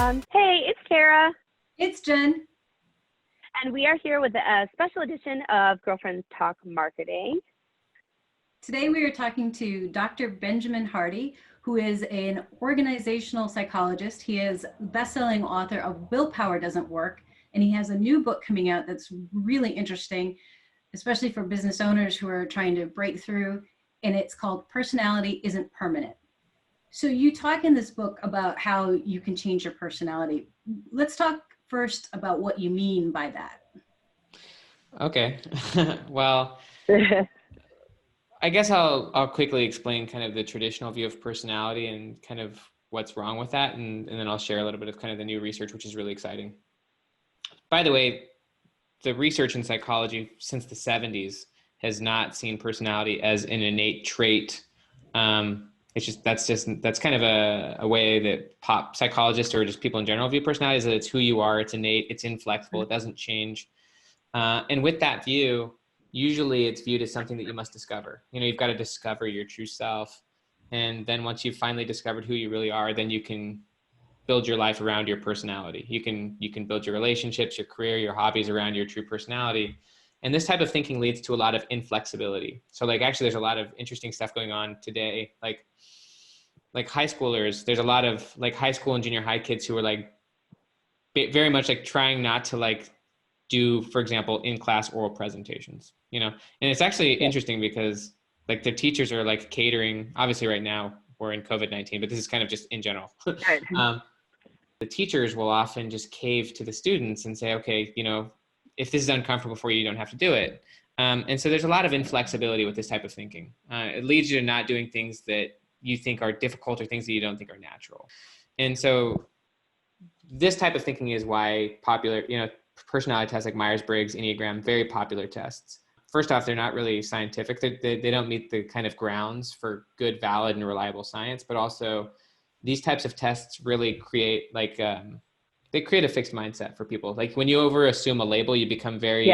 Hey, it's Kara. It's Jen. And we are here with a special edition of Girlfriends Talk Marketing. Today we are talking to Dr. Benjamin Hardy, who is an organizational psychologist. He is best-selling author of Willpower Doesn't Work, and he has a new book coming out that's really interesting, especially for business owners who are trying to break through, and it's called Personality Isn't Permanent. So you talk in this book about how you can change your personality. Let's talk first about what you mean by that. Okay. Well, I guess I'll quickly explain kind of the traditional view of personality and kind of what's wrong with that. And then I'll share a little bit of kind of the new research, which is really exciting. By the way, the research in psychology since the 70s has not seen personality as an innate trait. That's kind of a way that pop psychologists or just people in general view personality, is that it's who you are, it's innate, it's inflexible, it doesn't change. And with that view, usually it's viewed as something that you must discover. You know, you've got to discover your true self. And then once you've finally discovered who you really are, then you can build your life around your personality. You can build your relationships, your career, your hobbies around your true personality. And this type of thinking leads to a lot of inflexibility. So like, actually there's a lot of interesting stuff going on today. Like high schoolers, there's a lot of like high school and junior high kids who are like very much like trying not to like do, for example, in-class oral presentations, you know? And it's actually interesting because like the teachers are like catering, obviously right now we're in COVID-19, but this is kind of just in general. The teachers will often just cave to the students and say, okay, you know, if this is uncomfortable for you, you don't have to do it. And so there's a lot of inflexibility with this type of thinking. It leads you to not doing things that you think are difficult or things that you don't think are natural. And so this type of thinking is why popular, you know, personality tests like Myers-Briggs, Enneagram, very popular tests. First off, they're not really scientific. They don't meet the kind of grounds for good, valid, and reliable science, but also these types of tests really create like, they create a fixed mindset for people. Like when you over assume a label, you become very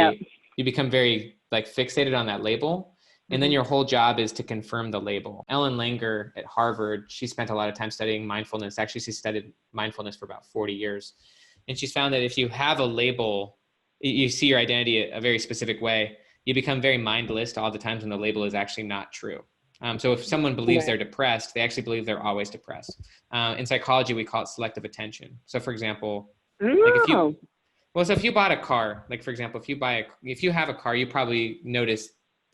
like fixated on that label. And then your whole job is to confirm the label. Ellen Langer at Harvard, she spent a lot of time studying mindfulness. Actually, she studied mindfulness for about 40 years. And she's found that if you have a label, you see your identity a very specific way, you become very mindless to all the times when the label is actually not true. So if someone believes they're depressed, they actually believe they're always depressed. In psychology, we call it selective attention. So for example, like if you bought a car, like for example, if you have a car, you probably notice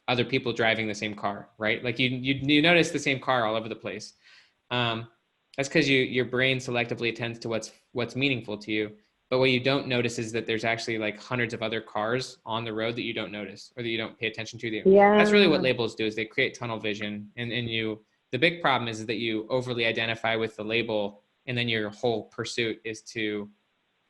other people driving the same car, right? Like you notice the same car all over the place. That's because your brain selectively attends to what's meaningful to you. But what you don't notice is that there's actually like hundreds of other cars on the road that you don't notice or that you don't pay attention to. That's really what labels do, is they create tunnel vision. And the big problem is that you overly identify with the label, and then your whole pursuit is to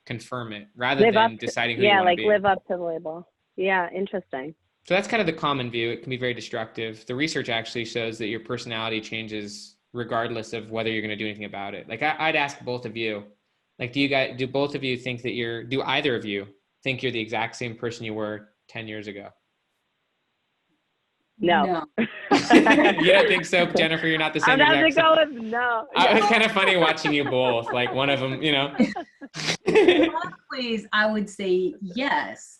confirm it rather than deciding who you want to be. Yeah, like live up to the label. Yeah, interesting. So that's kind of the common view. It can be very destructive. The research actually shows that your personality changes regardless of whether you're going to do anything about it. Like I'd ask both of you, like, do both of you think that do either of you think you're the exact same person you were 10 years ago? No. You don't think so, Jennifer? You're not the same exact same? I'm going to go with no. It's kind of funny watching you both, like one of them, you know. In a lot of ways, I would say yes.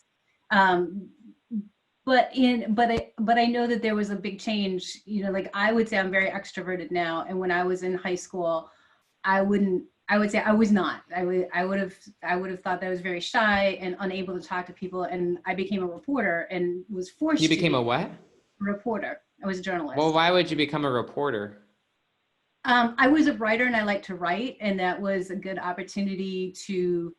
But I know that there was a big change, you know, like I would say I'm very extroverted now. And when I was in high school, I would say I was not. I would have thought that I was very shy and unable to talk to people. And I became a reporter and was forced to. You became a what? Reporter. I was a journalist. Well, why would you become a reporter? I was a writer and I like to write, and that was a good opportunity to,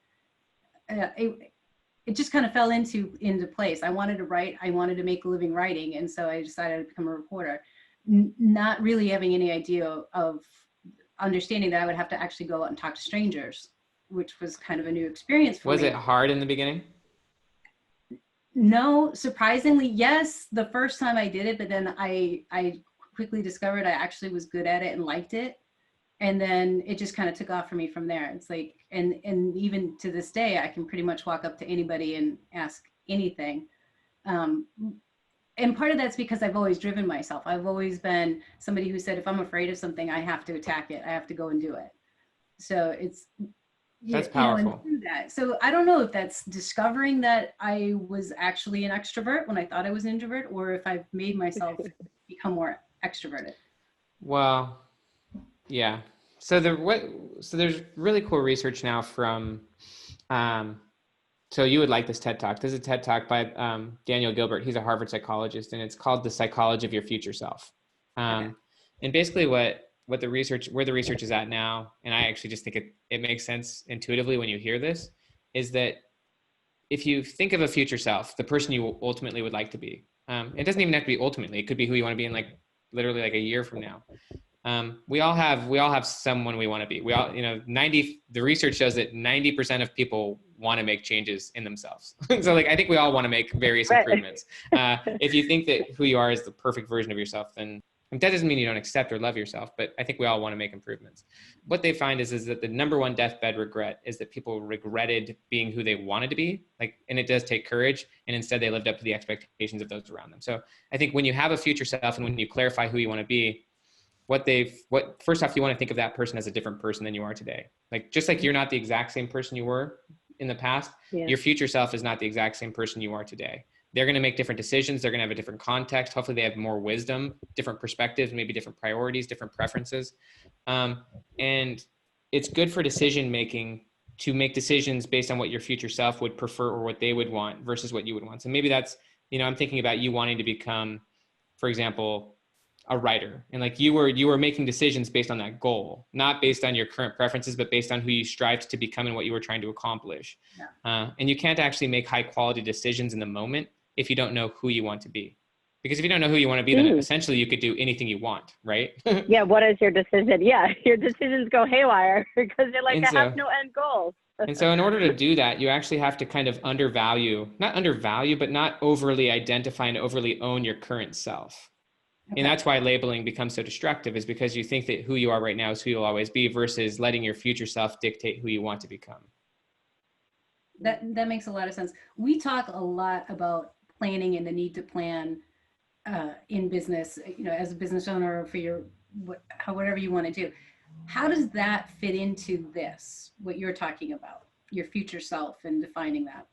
it just kind of fell into place. I wanted to write, I wanted to make a living writing. And so I decided to become a reporter, not really having any idea of understanding that I would have to actually go out and talk to strangers, which was kind of a new experience for me. Was it hard in the beginning? No, surprisingly, yes, the first time I did it, but then I quickly discovered I actually was good at it and liked it. And then it just kind of took off for me from there. It's like, and even to this day, I can pretty much walk up to anybody and ask anything. And part of that's because I've always driven myself. I've always been somebody who said, if I'm afraid of something, I have to attack it. I have to go and do it. So That's you know, and powerful. do that. So I don't know if that's discovering that I was actually an extrovert when I thought I was an introvert, or if I've made myself become more extroverted. Well, yeah. So there's really cool research now from um, so you would like this TED Talk. This is a TED Talk by Daniel Gilbert. He's a Harvard psychologist, and it's called The Psychology of Your Future Self. Okay. And basically what the research, where the research is at now, and I actually just think it makes sense intuitively when you hear this, is that if you think of a future self, the person you ultimately would like to be, it doesn't even have to be ultimately. It could be who you want to be in like literally like a year from now. We all have someone we want to be. We all, you know, the research shows that 90% of people want to make changes in themselves. So like, I think we all want to make various improvements. If you think that who you are is the perfect version of yourself, then that doesn't mean you don't accept or love yourself, but I think we all want to make improvements. What they find is that the number one deathbed regret is that people regretted being who they wanted to be. Like, and it does take courage. And instead they lived up to the expectations of those around them. So I think when you have a future self and when you clarify who you want to be, first off, you want to think of that person as a different person than you are today. Like, just like you're not the exact same person you were in the past, your future self is not the exact same person you are today. They're going to make different decisions. They're going to have a different context. Hopefully they have more wisdom, different perspectives, maybe different priorities, different preferences. And it's good for decision-making to make decisions based on what your future self would prefer or what they would want versus what you would want. So maybe that's, you know, I'm thinking about you wanting to become, for example, a writer, and like you were making decisions based on that goal, not based on your current preferences, but based on who you strived to become and what you were trying to accomplish. And you can't actually make high quality decisions in the moment if you don't know who you want to be. Because if you don't know who you want to be, then essentially you could do anything you want, right? Yeah, what is your decision? Yeah, your decisions go haywire because you're like, I have no end goal. And so in order to do that, you actually have to kind of not undervalue, but not overly identify and overly own your current self. And that's why labeling becomes so destructive, is because you think that who you are right now is who you'll always be versus letting your future self dictate who you want to become. That makes a lot of sense. We talk a lot about planning and the need to plan in business, you know, as a business owner for your, whatever you want to do. How does that fit into this, what you're talking about, your future self and defining that?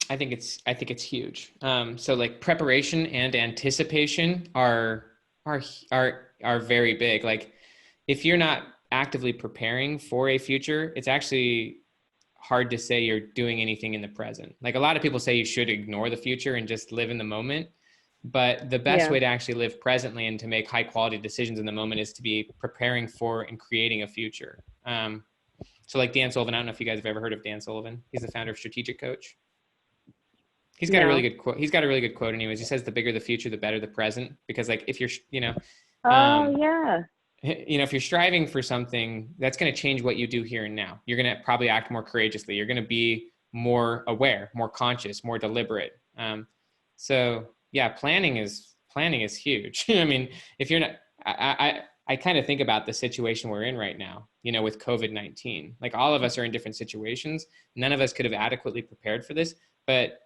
I think it's huge. So like preparation and anticipation are very big. Like if you're not actively preparing for a future, it's actually hard to say you're doing anything in the present. Like a lot of people say you should ignore the future and just live in the moment. But the best way to actually live presently and to make high quality decisions in the moment is to be preparing for and creating a future. So like Dan Sullivan, I don't know if you guys have ever heard of Dan Sullivan. He's the founder of Strategic Coach. He's got a really good quote. He's got a really good quote anyways. He says, the bigger the future, the better the present. Because like, if you're, you know, if you're striving for something, that's going to change what you do here and now. You're going to probably act more courageously. You're going to be more aware, more conscious, more deliberate. So yeah, planning is huge. I mean, if you're not, I kind of think about the situation we're in right now, you know, with COVID-19, like all of us are in different situations. None of us could have adequately prepared for this, but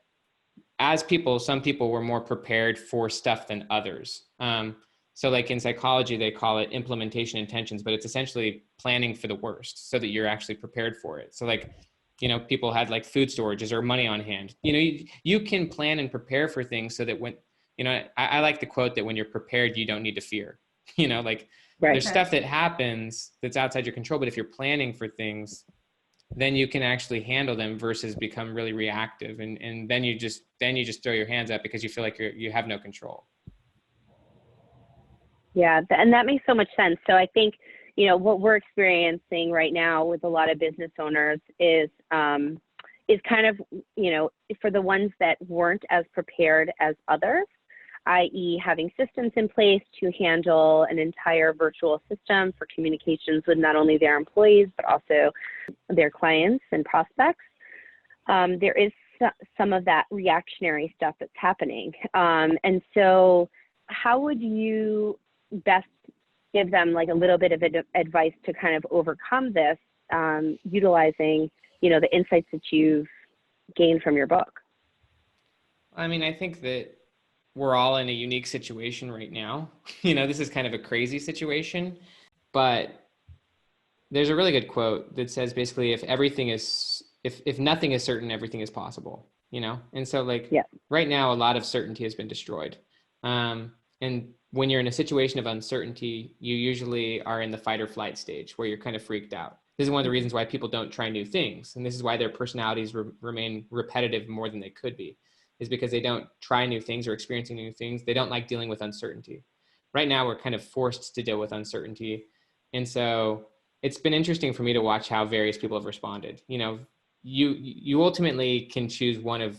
as people, some people were more prepared for stuff than others. So like in psychology, they call it implementation intentions, but it's essentially planning for the worst so that you're actually prepared for it. So like, you know, people had like food storages or money on hand. You know, you can plan and prepare for things so that when, you know, I like the quote that when you're prepared, you don't need to fear. You know, like there's stuff that happens that's outside your control, but if you're planning for things, then you can actually handle them versus become really reactive. And then you just throw your hands up because you feel like you have no control. Yeah, and that makes so much sense. So I think, you know, what we're experiencing right now with a lot of business owners is kind of, you know, for the ones that weren't as prepared as others, i.e. having systems in place to handle an entire virtual system for communications with not only their employees, but also their clients and prospects. There is some of that reactionary stuff that's happening. And so how would you best give them like a little bit of advice to kind of overcome this, utilizing, you know, the insights that you've gained from your book? I mean, I think that we're all in a unique situation right now. You know, this is kind of a crazy situation, but there's a really good quote that says basically, if nothing is certain, everything is possible, And so like right now, a lot of certainty has been destroyed. And when you're in a situation of uncertainty, you usually are in the fight or flight stage where you're kind of freaked out. This is one of the reasons why people don't try new things. And this is why their personalities remain repetitive more than they could be, is because they don't try new things or experiencing new things. They don't like dealing with uncertainty. Right now, we're kind of forced to deal with uncertainty. And so it's been interesting for me to watch how various people have responded. You ultimately can choose one of,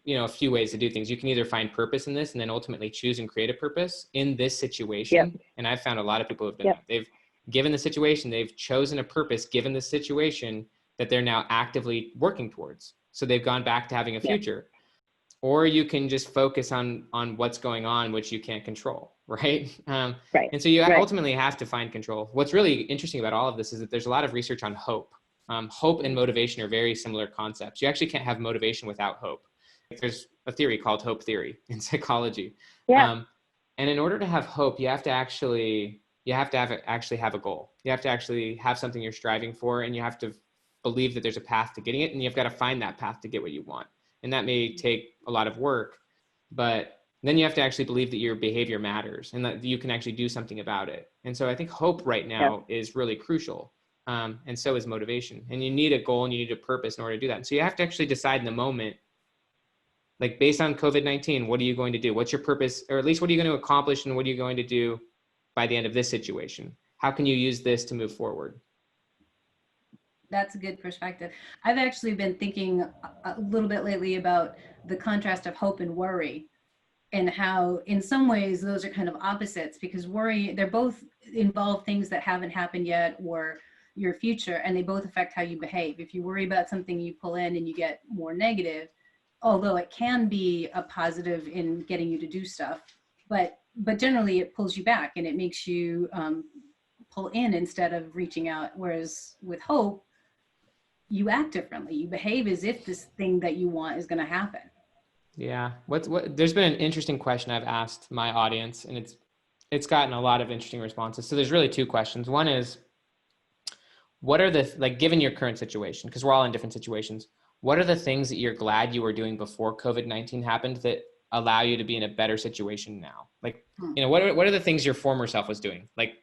a few ways to do things. You can either find purpose in this and then ultimately choose and create a purpose in this situation. Yep. And I've found a lot of people who have done that. They've given the situation, they've chosen a purpose, given the situation that they're now actively working towards. So they've gone back to having a future. Or you can just focus on what's going on, which you can't control, right? Right. And so you ultimately have to find control. What's really interesting about all of this is that there's a lot of research on hope. Hope and motivation are very similar concepts. You actually can't have motivation without hope. There's a theory called hope theory in psychology. Yeah. And in order to have hope, you have to actually have a goal. You have to actually have something you're striving for, and you have to believe that there's a path to getting it, and you've got to find that path to get what you want. And that may take a lot of work, but then you have to actually believe that your behavior matters and that you can actually do something about it. And so I think hope right now is really crucial. And so is motivation. And you need a goal and you need a purpose in order to do that. And so you have to actually decide in the moment, like based on COVID-19, what are you going to do? What's your purpose? Or at least what are you going to accomplish, and what are you going to do by the end of this situation? How can you use this to move forward? That's a good perspective. I've actually been thinking a little bit lately about the contrast of hope and worry, and how in some ways those are kind of opposites, because worry, they're both involve things that haven't happened yet or your future, and they both affect how you behave. If you worry about something, you pull in and you get more negative, although it can be a positive in getting you to do stuff, but generally it pulls you back and it makes you pull in instead of reaching out. Whereas with hope, you act differently. You behave as if this thing that you want is going to happen. Yeah. There's been an interesting question I've asked my audience, and it's gotten a lot of interesting responses. So there's really two questions. One is, what are given your current situation, because we're all in different situations, what are the things that you're glad you were doing before COVID-19 happened that allow you to be in a better situation now? Like, what are the things your former self was doing? Like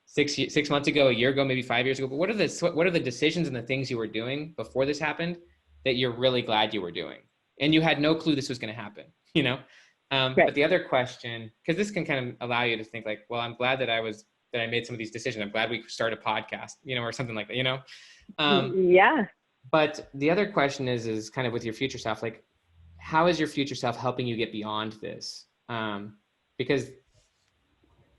6 months ago, a year ago, maybe 5 years ago, but what are the decisions and the things you were doing before this happened that you're really glad you were doing? And you had no clue this was going to happen, Right. But the other question, because this can kind of allow you to think like, well, I'm glad that I made some of these decisions. I'm glad we started a podcast, or something like that, Yeah. But the other question is kind of with your future self, like, how is your future self helping you get beyond this? Because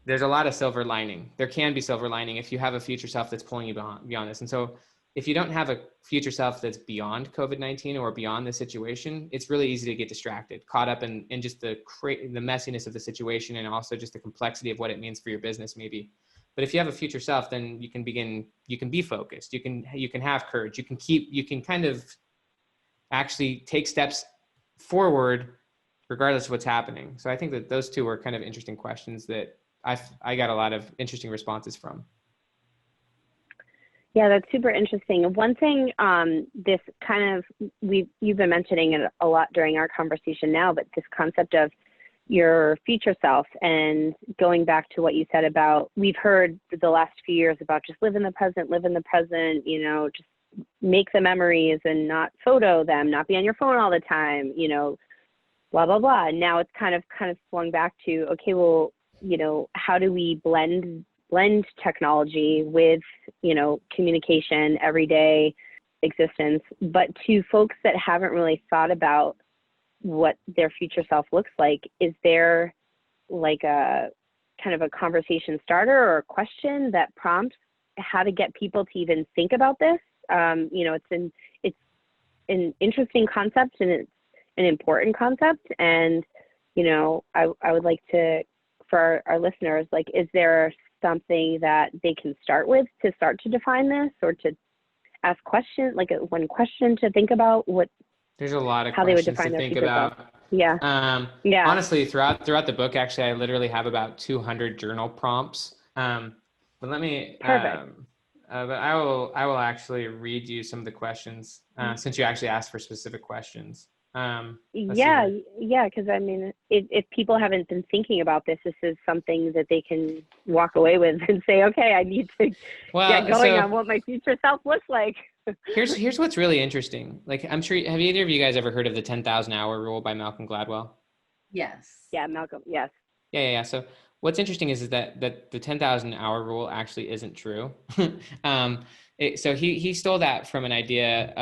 there's a lot of silver lining. There can be silver lining if you have a future self that's pulling you beyond this. And so if you don't have a future self that's beyond COVID-19 or beyond the situation, it's really easy to get distracted, caught up in just the messiness of the situation, and also just the complexity of what it means for your business maybe. But if you have a future self, then you can be focused. You can have courage. You can kind of actually take steps forward regardless of what's happening. So I think that those two were kind of interesting questions that I got a lot of interesting responses from. Yeah, that's super interesting. One thing, this kind of, you've been mentioning it a lot during our conversation now, but this concept of your future self, and going back to what you said about, we've heard the last few years about just live in the present, just make the memories and not photo them, not be on your phone all the time, blah, blah, blah. And now it's kind of swung back to, okay, well, how do we blend technology with, communication, everyday existence, but to folks that haven't really thought about what their future self looks like, is there like a kind of a conversation starter or a question that prompts how to get people to even think about this? It's an interesting concept, and it's an important concept. And, I would like to, for our listeners, like, is there something that they can start with to start to define this, or to ask questions, like one question to think about what? There's a lot of how they would questions define to their think future about. self. Yeah. Yeah. Honestly, throughout the book, actually, I literally have about 200 journal prompts. But let me, Perfect. but I will actually read you some of the questions since you actually asked for specific questions. Yeah, because I mean, if people haven't been thinking about this, this is something that they can walk away with and say, okay, I need to get going on what my future self looks like. Here's what's really interesting. Like, I'm sure, have either of you guys ever heard of the 10,000 hour rule by Malcolm Gladwell? Yes. Yeah, Malcolm. Yes. Yeah. So what's interesting is that the 10,000 hour rule actually isn't true. So he stole that from an idea.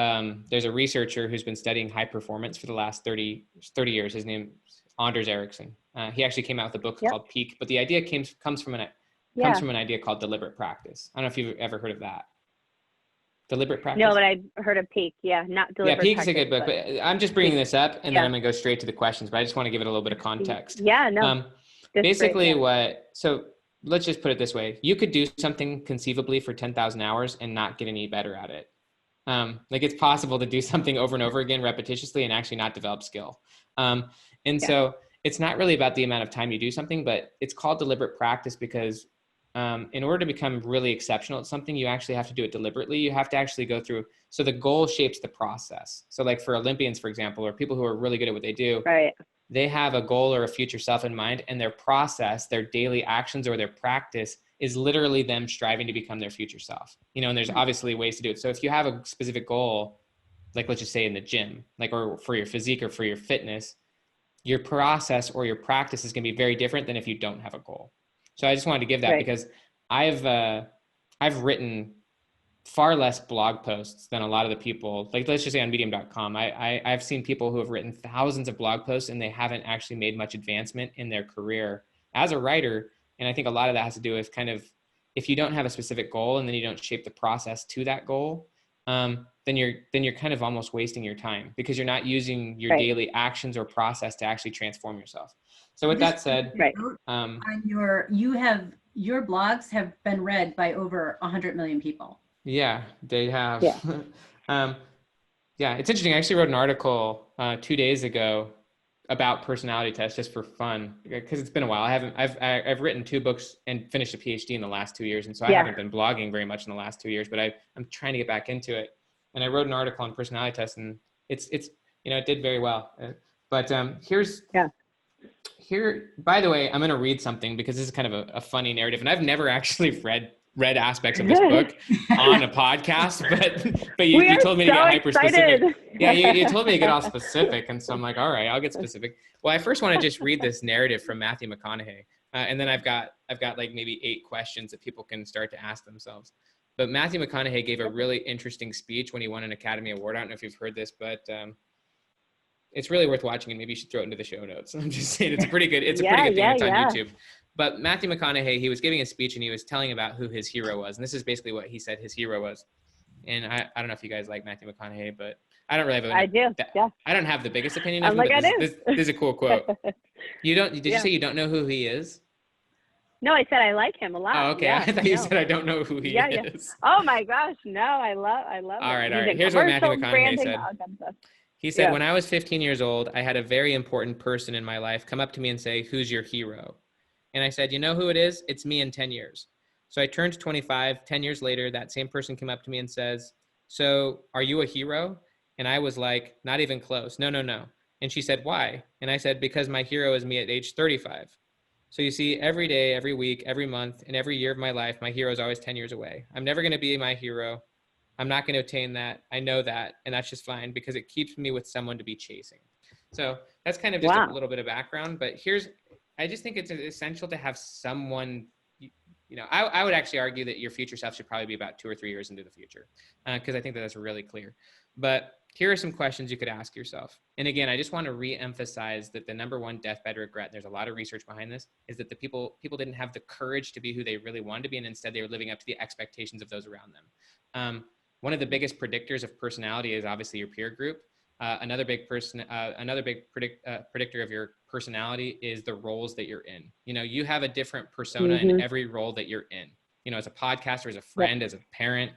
There's a researcher who's been studying high performance for the last 30 years. His name is Anders Ericsson. He actually came out with a book called Peak, but the idea comes from an idea called deliberate practice. I don't know if you've ever heard of that. Deliberate practice? No, but I've heard of Peak. Yeah, not deliberate Peak's practice. A good book, but I'm just bringing this up, and then I'm going to go straight to the questions, but I just want to give it a little bit of context. Yeah, no. Basically so let's just put it this way. You could do something conceivably for 10,000 hours and not get any better at it. Like, it's possible to do something over and over again repetitiously and actually not develop skill. So it's not really about the amount of time you do something, but it's called deliberate practice because in order to become really exceptional at something, you actually have to do it deliberately. You have to actually go through. So the goal shapes the process. So like for Olympians, for example, or people who are really good at what they do, they have a goal or a future self in mind, and their process, their daily actions or their practice is literally them striving to become their future self. And there's obviously ways to do it. So if you have a specific goal, like let's just say in the gym, like, or for your physique or for your fitness, your process or your practice is going to be very different than if you don't have a goal. So I just wanted to give that because I've written far less blog posts than a lot of the people, like let's just say on medium.com. I've seen people who have written thousands of blog posts and they haven't actually made much advancement in their career as a writer. And I think a lot of that has to do with kind of, if you don't have a specific goal and then you don't shape the process to that goal, then you're kind of almost wasting your time because you're not using your daily actions or process to actually transform yourself. So with that said, your blogs have been read by over 100 million people. Yeah, they have. It's interesting. I actually wrote an article 2 days ago about personality tests just for fun because it's been a while. I've written 2 books and finished a PhD in the last 2 years, and so I haven't been blogging very much in the last 2 years. But I'm trying to get back into it, and I wrote an article on personality tests, and it's it did very well. But here, by the way, I'm going to read something because this is kind of a funny narrative, and I've never actually read aspects of this book on a podcast, but you told me to get hyper specific. Yeah, you told me to get all specific, and so I'm like, all right, I'll get specific. Well, I first want to just read this narrative from Matthew McConaughey, and then I've got like maybe 8 questions that people can start to ask themselves. But Matthew McConaughey gave a really interesting speech when he won an Academy Award. I don't know if you've heard this, but it's really worth watching, and maybe you should throw it into the show notes. I'm just saying it's a pretty good thing. It's on YouTube. But Matthew McConaughey, he was giving a speech and he was telling about who his hero was. And this is basically what he said his hero was. And I don't know if you guys like Matthew McConaughey, but I don't really have I do. I don't have the biggest opinion of him. Like, this is a cool quote. Did you say you don't know who he is? No, I said I like him a lot. Oh, okay. I thought you said I don't know who he is. Oh my gosh, no, I love all him. Right. Here's what Matthew McConaughey said. He said, when I was 15 years old, I had a very important person in my life come up to me and say, "Who's your hero?" And I said, "You know who it is? It's me in 10 years. So I turned 25. 10 years later, that same person came up to me and says, "So are you a hero?" And I was like, "Not even close. No. And she said, "Why?" And I said, "Because my hero is me at age 35. So you see, every day, every week, every month, and every year of my life, my hero is always 10 years away. I'm never going to be my hero. I'm not going to attain that. I know that. And that's just fine because it keeps me with someone to be chasing." So that's kind of just a little bit of background. But I just think it's essential to have someone, I would actually argue that your future self should probably be about 2 or 3 years into the future because I think that's really clear. But here are some questions you could ask yourself. And again, I just want to re-emphasize that the number one deathbed regret, there's a lot of research behind this, is that the people didn't have the courage to be who they really wanted to be, and instead they were living up to the expectations of those around them. One of the biggest predictors of personality is obviously your peer group. Another big predictor of your personality is the roles that you're in. You have a different persona in every role that you're in, as a podcaster, as a friend, as a parent.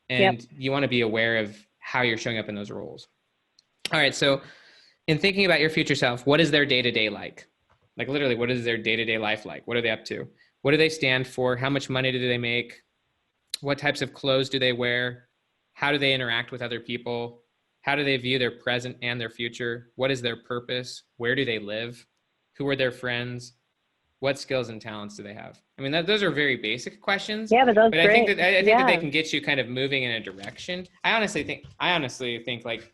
And you want to be aware of how you're showing up in those roles. All right. So in thinking about your future self, what is their day-to-day like? Like literally, what is their day-to-day life like? What are they up to? What do they stand for? How much money do they make? What types of clothes do they wear? How do they interact with other people? How do they view their present and their future? What is their purpose? Where do they live? Who are their friends? What skills and talents do they have? I mean, those are very basic questions, Yeah, but that's but great. I think that they can get you kind of moving in a direction. I honestly think like,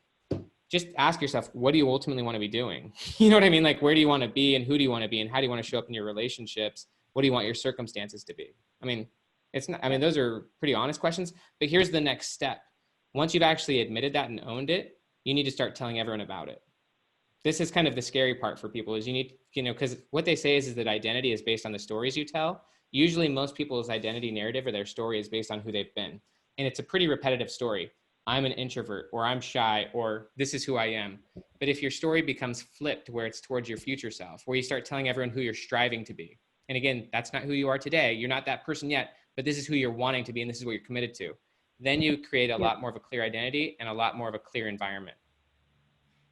just ask yourself, what do you ultimately want to be doing? You know what I mean? Like, where do you want to be, and who do you want to be, and how do you want to show up in your relationships? What do you want your circumstances to be? I mean, those are pretty honest questions, but here's the next step. Once you've actually admitted that and owned it, you need to start telling everyone about it. This is kind of the scary part for people, is you need, because what they say is that identity is based on the stories you tell. Usually most people's identity narrative or their story is based on who they've been. And it's a pretty repetitive story. I'm an introvert, or I'm shy, or this is who I am. But if your story becomes flipped, where it's towards your future self, where you start telling everyone who you're striving to be. And again, that's not who you are today. You're not that person yet, but this is who you're wanting to be, and this is what you're committed to. Then you create a lot more of a clear identity and a lot more of a clear environment.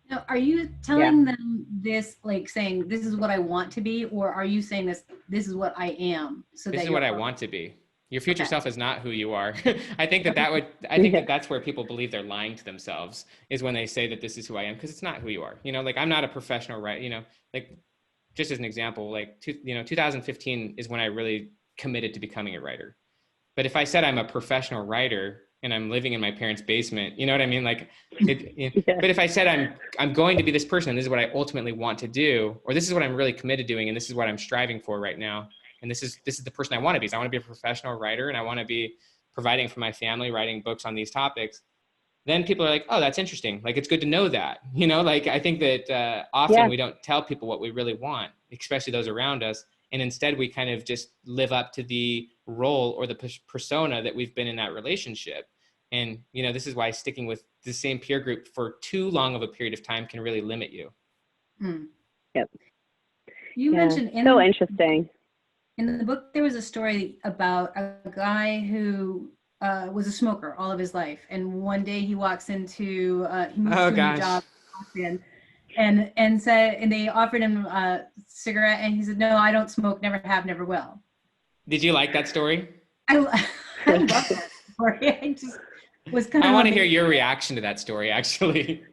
Now, are you telling them this, like saying, this is what I want to be, or are you saying this is what I am? So this that is what I want to be. Your future self is not who you are. I think that that's where people believe they're lying to themselves, is when they say that this is who I am, because it's not who you are. Like, I'm not a professional writer, like, just as an example, like, 2015 is when I really committed to becoming a writer. But if I said I'm a professional writer and I'm living in my parents' basement, you know what I mean? Like, but if I said I'm going to be this person, and this is what I ultimately want to do, or this is what I'm really committed to doing, and this is what I'm striving for right now, and this is the person I want to be. So I want to be a professional writer, and I want to be providing for my family, writing books on these topics. Then people are like, oh, that's interesting. Like, it's good to know that, like, I think that often we don't tell people what we really want, especially those around us. And instead we kind of just live up to the role or the persona that we've been in that relationship. And, this is why sticking with the same peer group for too long of a period of time can really limit you. Yep. You mentioned interesting. In the book, there was a story about a guy who was a smoker all of his life. And one day he walks into, he moves to a new job, and they offered him a cigarette, and he said, no, I don't smoke, never have, never will. Did you like that story? I love that story. I just was kind of. I want to hear your reaction to that story, actually.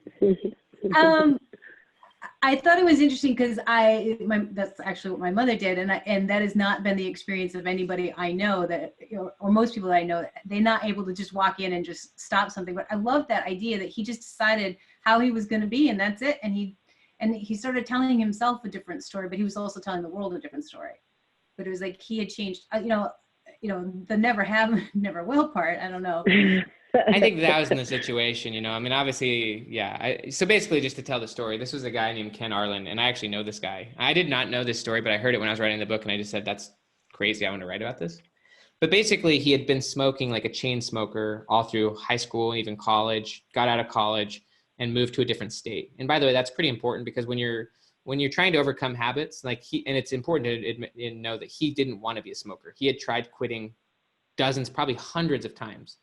I thought it was interesting because that's actually what my mother did, and that has not been the experience of anybody I know that, or most people that I know. They're not able to just walk in and just stop something. But I love that idea that he just decided how he was going to be, and that's it. And he started telling himself a different story, but he was also telling the world a different story. But it was like he had changed. The never have, never will part. I don't know. I think that was in the situation, I mean, obviously, so basically, just to tell the story, this was a guy named Ken Arlen, and I actually know this guy. I did not know this story, but I heard it when I was writing the book, and I just said, that's crazy. I want to write about this. But basically, he had been smoking like a chain smoker all through high school, even college, got out of college, and moved to a different state. And by the way, that's pretty important, because when you're trying to overcome habits, and it's important to admit and know that he didn't want to be a smoker. He had tried quitting dozens, probably hundreds of times.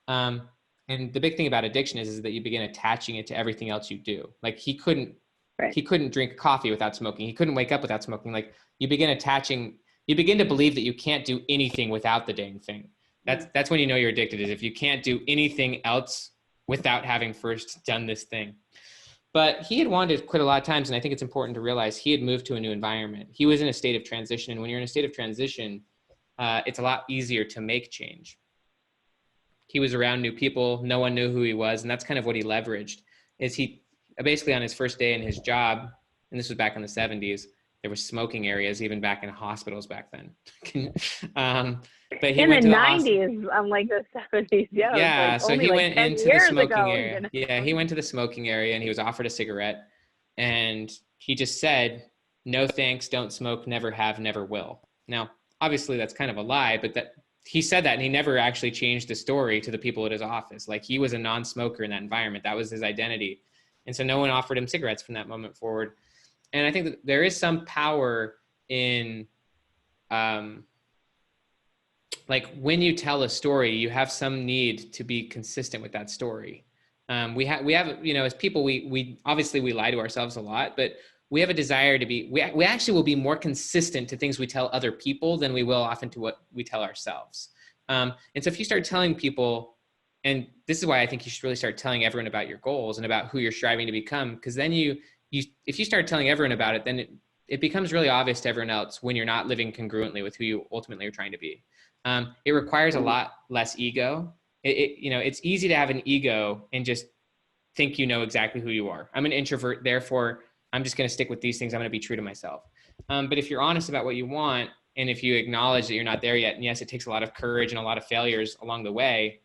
And the big thing about addiction is that you begin attaching it to everything else you do. Like, he couldn't drink coffee without smoking. He couldn't wake up without smoking. Like, you begin to believe that you can't do anything without the dang thing. That's when you know you're addicted, is if you can't do anything else without having first done this thing. But he had wanted to quit a lot of times. And I think it's important to realize he had moved to a new environment. He was in a state of transition. And when you're in a state of transition, it's a lot easier to make change. He was around new people. No one knew who he was. And that's kind of what he leveraged, is he basically on his first day in his job, and this was back in the 70s, there were smoking areas, even back in hospitals back then. But he went to the 90s, unlike the 70s. Yeah, like so he went into the smoking area. ago, Yeah, he went to the smoking area, and he was offered a cigarette. And he just said, no thanks, don't smoke, never have, never will. Now, obviously, that's kind of a lie, but that he said that, and he never actually changed the story to the people at his office. Like, he was a non-smoker in that environment. That was his identity. And so no one offered him cigarettes from that moment forward. And I think that there is some power in, like, when you tell a story, you have some need to be consistent with that story. We have, as people, we obviously we lie to ourselves a lot, but we have a desire to be, we actually will be more consistent to things we tell other people than we will often to what we tell ourselves. And so if you start telling people, and this is why I think you should really start telling everyone about your goals and about who you're striving to become, because then if you start telling everyone about it, then it becomes really obvious to everyone else when you're not living congruently with who you ultimately are trying to be. It requires a lot less ego. It's easy to have an ego and just think you know exactly who you are. I'm an introvert, therefore I'm just going to stick with these things. I'm going to be true to myself. But if you're honest about what you want, and if you acknowledge that you're not there yet, and yes, it takes a lot of courage and a lot of failures along the way,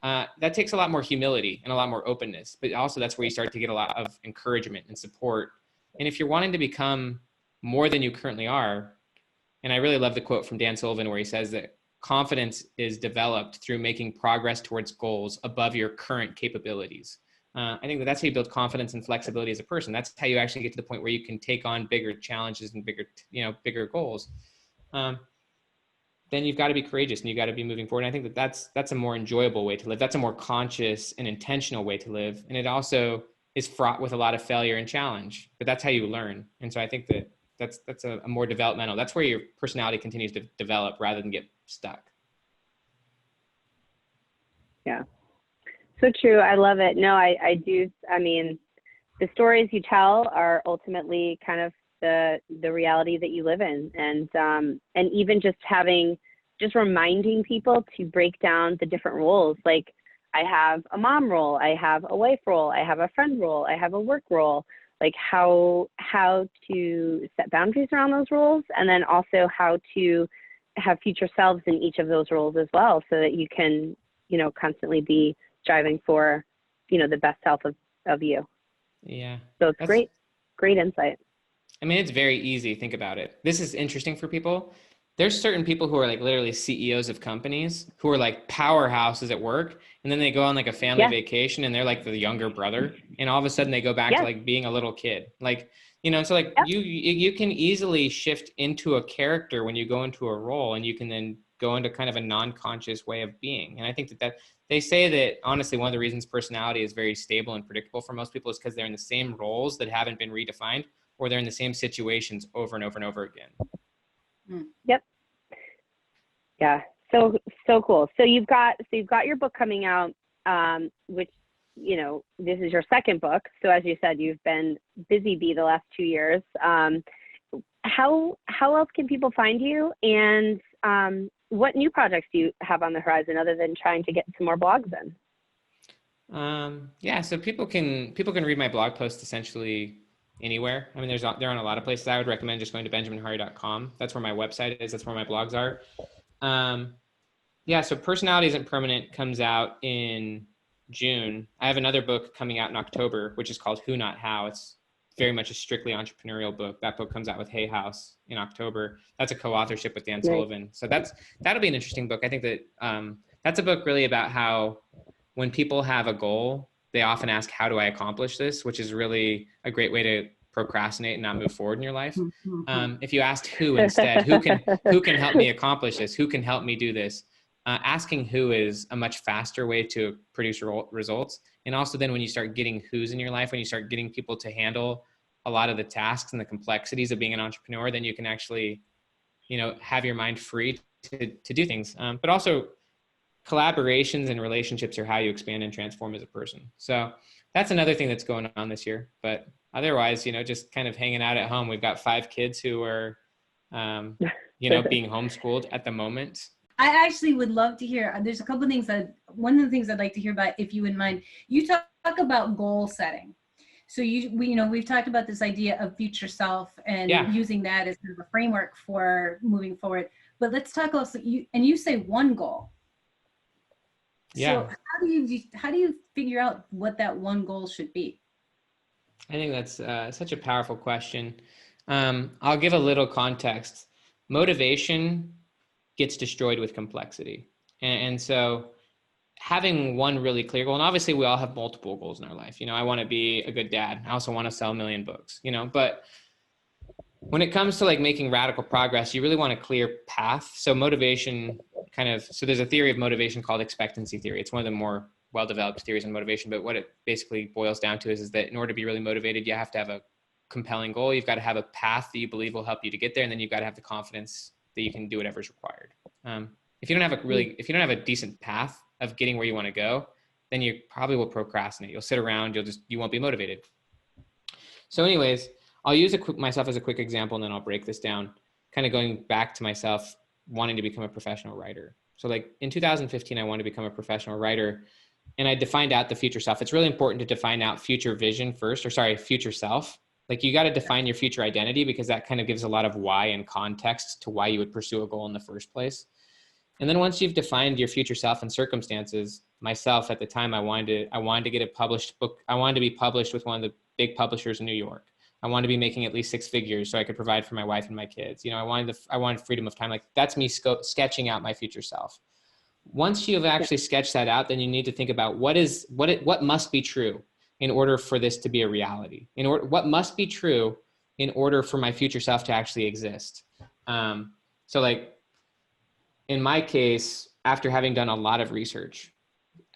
that takes a lot more humility and a lot more openness. But also that's where you start to get a lot of encouragement and support. And if you're wanting to become more than you currently are, and I really love the quote from Dan Sullivan where he says that confidence is developed through making progress towards goals above your current capabilities. I think that's how you build confidence and flexibility as a person. That's how you actually get to the point where you can take on bigger challenges and bigger goals. Then you've got to be courageous and you've got to be moving forward. And I think that's a more enjoyable way to live. That's a more conscious and intentional way to live. And it also is fraught with a lot of failure and challenge, but that's how you learn. And so I think that's a more developmental, that's where your personality continues to develop rather than get stuck. Yeah. So true. I love it. No, I do. I mean, the stories you tell are ultimately kind of the reality that you live in. And even just reminding people to break down the different roles. Like I have a mom role, I have a wife role, I have a friend role, I have a work role, like how to set boundaries around those roles. And then also how to have future selves in each of those roles as well, so that you can, constantly be striving for, the best self of you. Yeah. So it's great insight. I mean, it's very easy. Think about it. This is interesting for people. There's certain people who are like literally CEOs of companies who are like powerhouses at work. And then they go on like a family vacation and they're like the younger brother. And all of a sudden they go back to like being a little kid. Like, so like you can easily shift into a character when you go into a role, and you can then go into kind of a non-conscious way of being. And I think that they say that honestly, one of the reasons personality is very stable and predictable for most people is because they're in the same roles that haven't been redefined, or they're in the same situations over and over and over again. Yep. Yeah. So cool. So you've got your book coming out, which, this is your second book. So as you said, you've been busy bee the last 2 years. How else can people find you? And what new projects do you have on the horizon other than trying to get some more blogs in? So people can read my blog posts essentially anywhere. I mean, they're on a lot of places. I would recommend just going to benjaminhardy.com. That's where my website is. That's where my blogs are. So Personality Isn't Permanent comes out in June. I have another book coming out in October, which is called Who Not How. It's very much a strictly entrepreneurial book. That book comes out with Hay House in October. That's a co-authorship with Dan Sullivan. So that'll be an interesting book. I think that that's a book really about how when people have a goal, they often ask, how do I accomplish this? Which is really a great way to procrastinate and not move forward in your life. If you asked who instead, who can help me accomplish this? Who can help me do this? Asking who is a much faster way to produce results. And also then when you start getting who's in your life, when you start getting people to handle a lot of the tasks and the complexities of being an entrepreneur, then you can actually, have your mind free to do things. But also collaborations and relationships are how you expand and transform as a person. So that's another thing that's going on this year. But otherwise, just kind of hanging out at home. We've got 5 kids who are, being homeschooled at the moment. I actually would love to hear, there's a couple of things one of the things I'd like to hear about, if you wouldn't mind, you talk about goal setting. So we've talked about this idea of future self and using that as kind of a framework for moving forward, but let's talk also, you say one goal. Yeah. So how do you figure out what that one goal should be? I think that's such a powerful question. I'll give a little context. Motivation gets destroyed with complexity. And so having one really clear goal, and obviously we all have multiple goals in our life. I want to be a good dad. I also want to sell 1 million books, but when it comes to like making radical progress, you really want a clear path. So motivation so there's a theory of motivation called expectancy theory. It's one of the more well-developed theories on motivation, but what it basically boils down to is that in order to be really motivated, you have to have a compelling goal. You've got to have a path that you believe will help you to get there. And then you've got to have the confidence that you can do whatever's required. If you don't have a decent path of getting where you want to go, then you probably will procrastinate. You'll sit around, you won't be motivated. So anyways, I'll use myself as a quick example, and then I'll break this down, kind of going back to myself wanting to become a professional writer. So like in 2015, I wanted to become a professional writer, and I defined out the future self. It's really important to define out future vision first, future self. Like you got to define your future identity, because that kind of gives a lot of why and context to why you would pursue a goal in the first place. And then once you've defined your future self and circumstances, myself at the time, I wanted to get a published book. I wanted to be published with one of the big publishers in New York. I wanted to be making at least 6 figures so I could provide for my wife and my kids. I wanted freedom of time. Like that's me sketching out my future self. Once you've actually sketched that out, then you need to think about what must be true in order for this to be a reality. What must be true in order for my future self to actually exist. So like in my case, after having done a lot of research,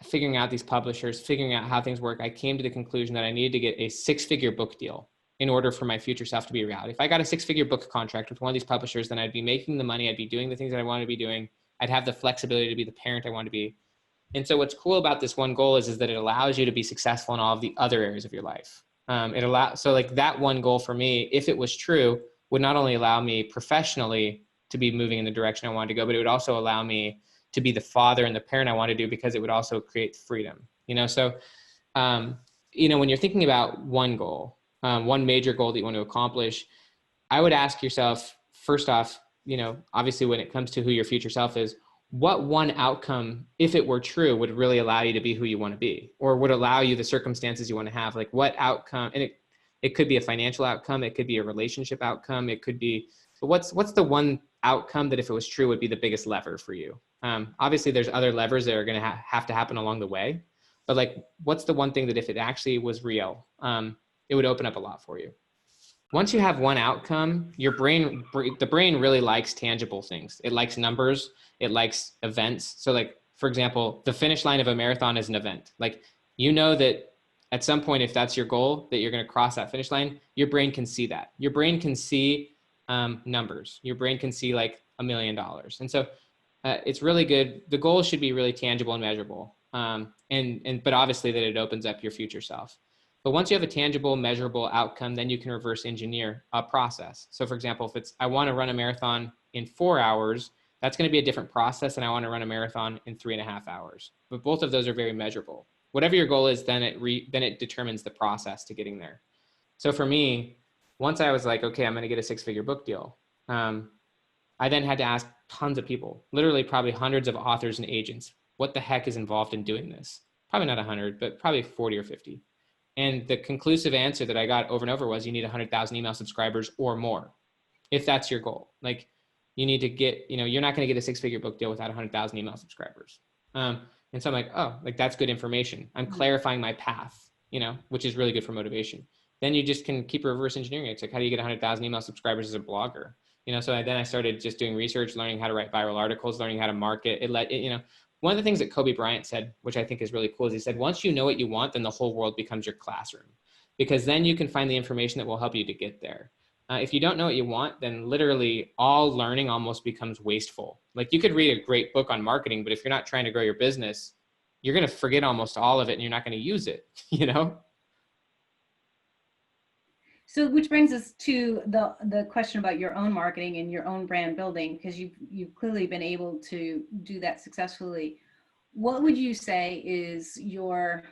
figuring out these publishers, figuring out how things work, I came to the conclusion that I needed to get a 6-figure book deal in order for my future self to be a reality. If I got a 6-figure book contract with one of these publishers, then I'd be making the money, I'd be doing the things that I wanted to be doing, I'd have the flexibility to be the parent I want to be. And so what's cool about this one goal is that it allows you to be successful in all of the other areas of your life. So like that one goal for me, if it was true, would not only allow me professionally to be moving in the direction I wanted to go, but it would also allow me to be the father and the parent I want to do, because it would also create freedom. So, when you're thinking about one goal, one major goal that you want to accomplish, I would ask yourself, first off, obviously when it comes to who your future self is, what one outcome, if it were true, would really allow you to be who you want to be, or would allow you the circumstances you want to have? Like what outcome, and it could be a financial outcome, it could be a relationship outcome, it could be, but what's the one outcome that if it was true would be the biggest lever for you? Obviously there's other levers that are going to have to happen along the way, but like, what's the one thing that if it actually was real, it would open up a lot for you? Once you have one outcome, the brain really likes tangible things. It likes numbers. It likes events. So like, for example, the finish line of a marathon is an event. Like, that at some point, if that's your goal, that you're going to cross that finish line, your brain can see that. Your brain can see numbers. Your brain can see like $1 million. And so it's really good. The goal should be really tangible and measurable. But obviously that it opens up your future self. But once you have a tangible, measurable outcome, then you can reverse engineer a process. So for example, if I want to run a marathon in 4 hours, that's going to be a different process than I want to run a marathon in 3.5 hours. But both of those are very measurable. Whatever your goal is, then it determines the process to getting there. So for me, once I was like, okay, I'm going to get a 6-figure book deal, I then had to ask tons of people, literally probably hundreds of authors and agents, what the heck is involved in doing this? Probably not 100, but probably 40 or 50. And the conclusive answer that I got over and over was, you need 100,000 email subscribers or more, if that's your goal. Like, you need to get, you're not going to get a 6-figure book deal without 100,000 email subscribers. And so I'm like, oh, like that's good information. I'm clarifying my path, which is really good for motivation. Then you just can keep reverse engineering it. It's like, how do you get 100,000 email subscribers as a blogger? So then I started just doing research, learning how to write viral articles, learning how to market. One of the things that Kobe Bryant said, which I think is really cool, is he said, once you know what you want, then the whole world becomes your classroom, because then you can find the information that will help you to get there. If you don't know what you want, then literally all learning almost becomes wasteful. Like, you could read a great book on marketing, but if you're not trying to grow your business, you're going to forget almost all of it and you're not going to use it, So, which brings us to the question about your own marketing and your own brand building, because you've clearly been able to do that successfully. What would you say is your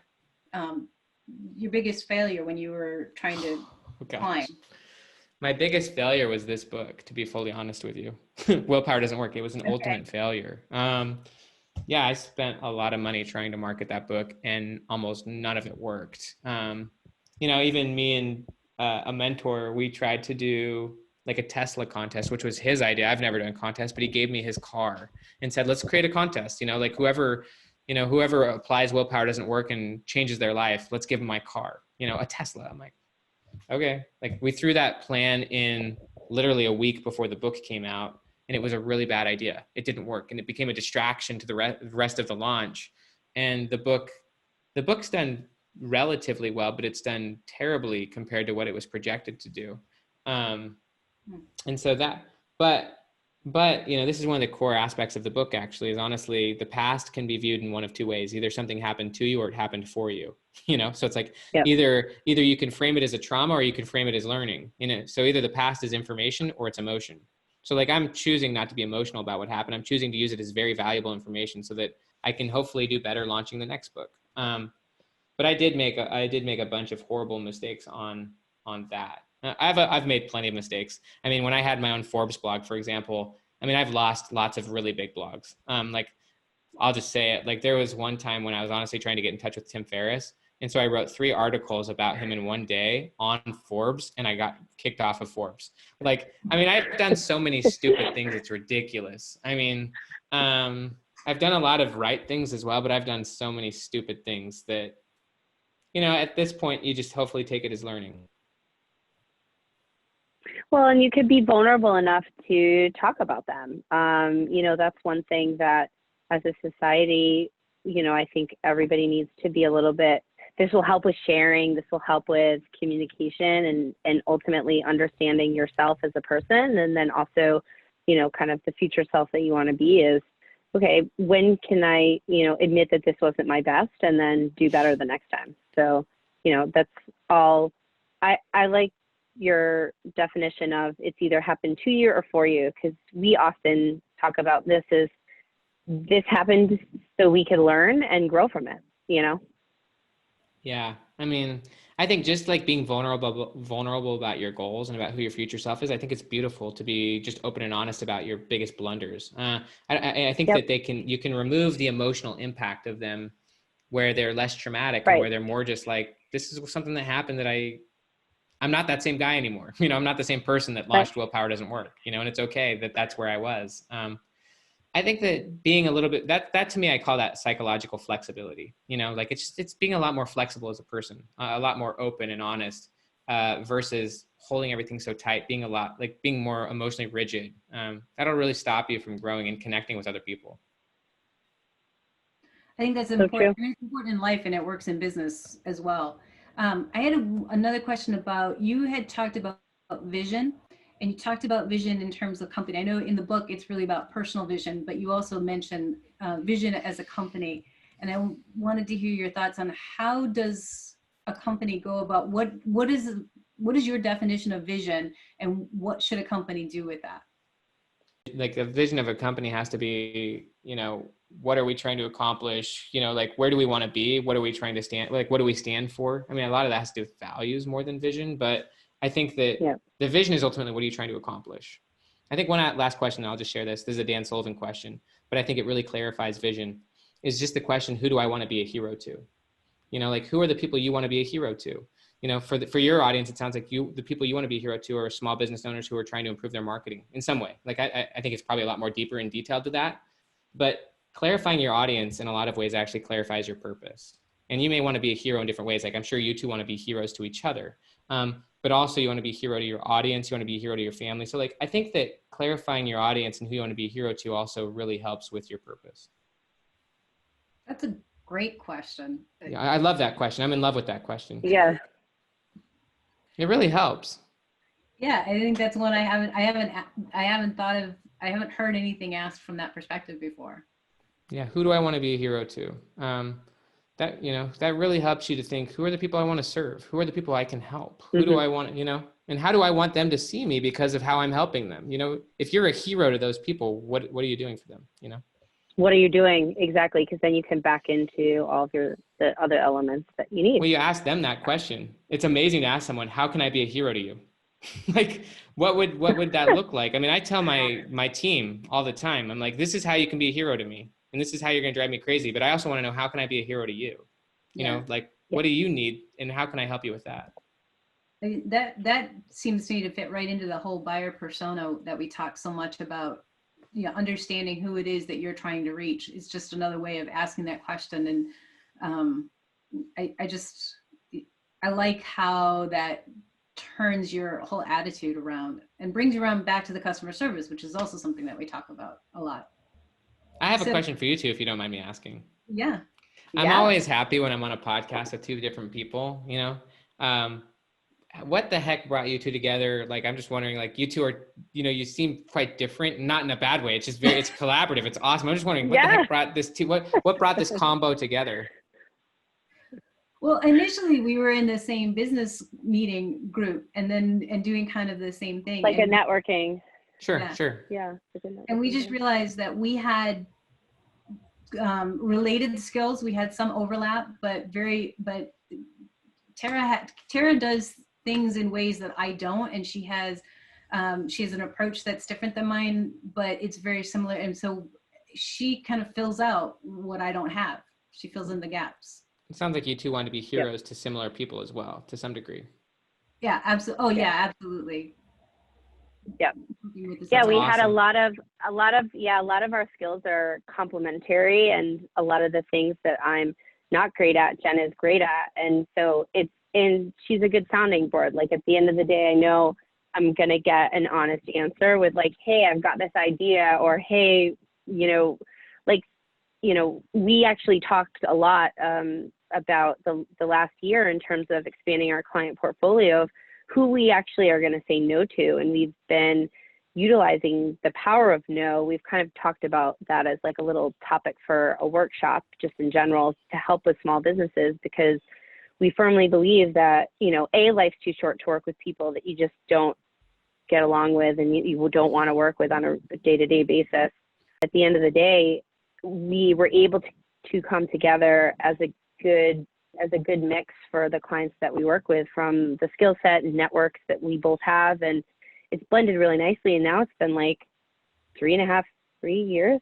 biggest failure when you were trying to climb? My biggest failure was this book, to be fully honest with you. Willpower Doesn't Work. It was an ultimate failure. I spent a lot of money trying to market that book, and almost none of it worked. Even me and a mentor, we tried to do like a Tesla contest, which was his idea. I've never done a contest, but he gave me his car and said, let's create a contest. Like whoever applies Willpower Doesn't Work and changes their life, let's give them my car, a Tesla. I'm like, okay. Like, we threw that plan in literally a week before the book came out, and it was a really bad idea. It didn't work, and it became a distraction to the rest of the launch. And the book's done relatively well, but it's done terribly compared to what it was projected to do. And so but But, this is one of the core aspects of the book, actually, is honestly, the past can be viewed in one of two ways. Either something happened to you or it happened for you, so it's like Yep. either you can frame it as a trauma or you can frame it as learning, so either the past is information or it's emotion. So like, I'm choosing not to be emotional about what happened. I'm choosing to use it as very valuable information so that I can hopefully do better launching the next book. But I did make a bunch of horrible mistakes on that. I've made plenty of mistakes. I mean, when I had my own Forbes blog, for example, I've lost lots of really big blogs. Like, I'll just say it. Like, there was one time when I was honestly trying to get in touch with Tim Ferriss. And so I wrote 3 articles about him in one day on Forbes, and I got kicked off of Forbes. Like, I've done so many stupid things. It's ridiculous. I've done a lot of right things as well, but I've done so many stupid things that, at this point, you just hopefully take it as learning. Well, and you could be vulnerable enough to talk about them. That's one thing that as a society, I think everybody needs to be a little bit, this will help with sharing, this will help with communication and ultimately understanding yourself as a person. And then also, kind of the future self that you want to be is, okay, when can I, admit that this wasn't my best and then do better the next time? So, that's all. I like your definition of it's either happened to you or for you, because we often talk about this happened so we could learn and grow from it, Yeah. I think just like being vulnerable about your goals and about who your future self is, I think it's beautiful to be just open and honest about your biggest blunders. I think Yep. that you can remove the emotional impact of them where they're less traumatic, Right. and where they're more just like, this is something that happened that I'm not that same guy anymore. I'm not the same person that launched Willpower Doesn't Work, and it's okay that that's where I was. I think that being a little bit, that to me, I call that psychological flexibility, like it's being a lot more flexible as a person, a lot more open and honest, versus holding everything so tight, being more emotionally rigid. That'll really stop you from growing and connecting with other people. I think that's important. It's important in life, and it works in business as well. I had another question about, you had talked about vision, and you talked about vision in terms of company. I know in the book it's really about personal vision, but you also mentioned vision as a company. And I wanted to hear your thoughts on how does a company go about, what is your definition of vision, and what should a company do with that? Like, the vision of a company has to be, what are we trying to accomplish? Like, where do we want to be? What are we trying to stand? Like, what do we stand for? A lot of that has to do with values more than vision, but I think that the vision is ultimately, what are you trying to accomplish? I think one last question, and I'll just share this. This is a Dan Sullivan question, but I think it really clarifies vision, is just the question, who do I want to be a hero to? Like, who are the people you want to be a hero to? For your audience, it sounds like the people you want to be a hero to are small business owners who are trying to improve their marketing in some way. Like, I think it's probably a lot more deeper and detailed to that, but clarifying your audience in a lot of ways actually clarifies your purpose. And you may want to be a hero in different ways. Like, I'm sure you two want to be heroes to each other. But also you want to be a hero to your audience. You want to be a hero to your family. So like, I think that clarifying your audience and who you want to be a hero to also really helps with your purpose. That's a great question. Yeah, I love that question. I'm in love with that question. Yeah. It really helps. Yeah, I think that's one I haven't heard anything asked from that perspective before. Yeah, who do I want to be a hero to? That really helps you to think, who are the people I want to serve? Who are the people I can help? Who do I want, and how do I want them to see me because of how I'm helping them? If you're a hero to those people, what are you doing for them? What are you doing? Exactly. Because then you can back into all of the other elements that you need. Well, you ask them that question. It's amazing to ask someone, how can I be a hero to you? Like, what would that look like? I tell my team all the time, I'm like, this is how you can be a hero to me. And this is how you're going to drive me crazy. But I also want to know, how can I be a hero to you? What do you need? And how can I help you with that? That seems to me to fit right into the whole buyer persona that we talk so much about. Understanding who it is that you're trying to reach is just another way of asking that question. And I like how that turns your whole attitude around and brings you around back to the customer service, which is also something that we talk about a lot. I have a question for you too, if you don't mind me asking. Yeah. I'm always happy when I'm on a podcast with 2 different people, what the heck brought you two together? Like, I'm just wondering, like, you two are, you seem quite different, not in a bad way. It's just it's collaborative. It's awesome. I'm just wondering what the heck brought this to, what brought this combo together? Well, initially we were in the same business meeting group and doing kind of the same thing. Like a networking. Sure, Yeah. sure. Yeah. And we just realized that we had related skills. We had some overlap, but Tara does things in ways that I don't, and she has an approach that's different than mine, but it's very similar. And so she kind of fills out what I don't have. She fills in the gaps. It sounds like you two want to be heroes to similar people as well, to some degree. Yeah, absolutely. Oh yeah, absolutely. Yeah. Yeah, we had a lot of our skills are complementary, and a lot of the things that I'm not great at, Jen is great at. And so she's a good sounding board. Like, at the end of the day, I know I'm going to get an honest answer with, like, hey, I've got this idea, or, hey, we actually talked a lot about the last year in terms of expanding our client portfolio of who we actually are going to say no to. And we've been utilizing the power of no. We've kind of talked about that as like a little topic for a workshop, just in general, to help with small businesses, because we firmly believe that, life's too short to work with people that you just don't get along with and you don't want to work with on a day-to-day basis. At the end of the day, we were able to come together as a good mix for the clients that we work with, from the skill set and networks that we both have. And it's blended really nicely. And now it's been like 3 years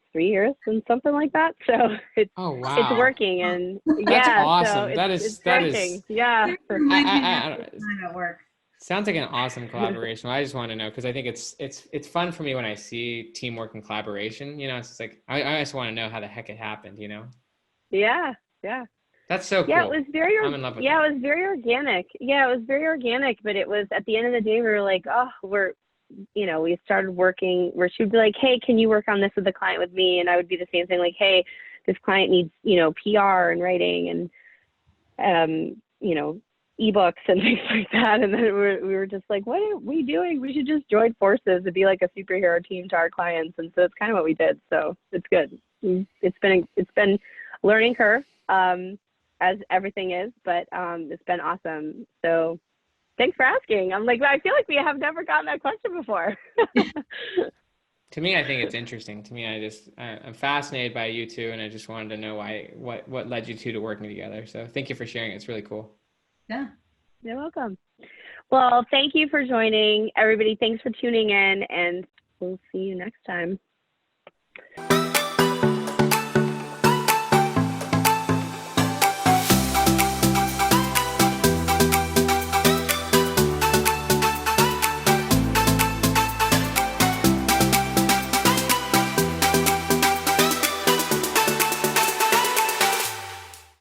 and something like that. So it's working. And that's awesome. So that is working. Yeah. At work. Sounds like an awesome collaboration. I just want to know, because I think it's fun for me when I see teamwork and collaboration. It's just like I just want to know how the heck it happened. Yeah. That's so cool. Yeah, it was very. I'm in love with it. It was very organic. Yeah, it was very organic. But it was, at the end of the day, we were like, we started working where she'd be like, hey, can you work on this with the client with me? And I would be the same thing, like, hey, this client needs, PR and writing and, ebooks and things like that. And then we were just like, what are we doing? We should just join forces and be like a superhero team to our clients. And so it's kind of what we did. So it's good. It's been learning curve, as everything is, but it's been awesome. So thanks for asking. I'm like, I feel like we have never gotten that question before. To me, I think it's interesting. To me, I'm fascinated by you two, and I just wanted to know what led you two to working together. So thank you for sharing. It's really cool. Yeah. You're welcome. Well, thank you for joining, everybody. Thanks for tuning in, and we'll see you next time.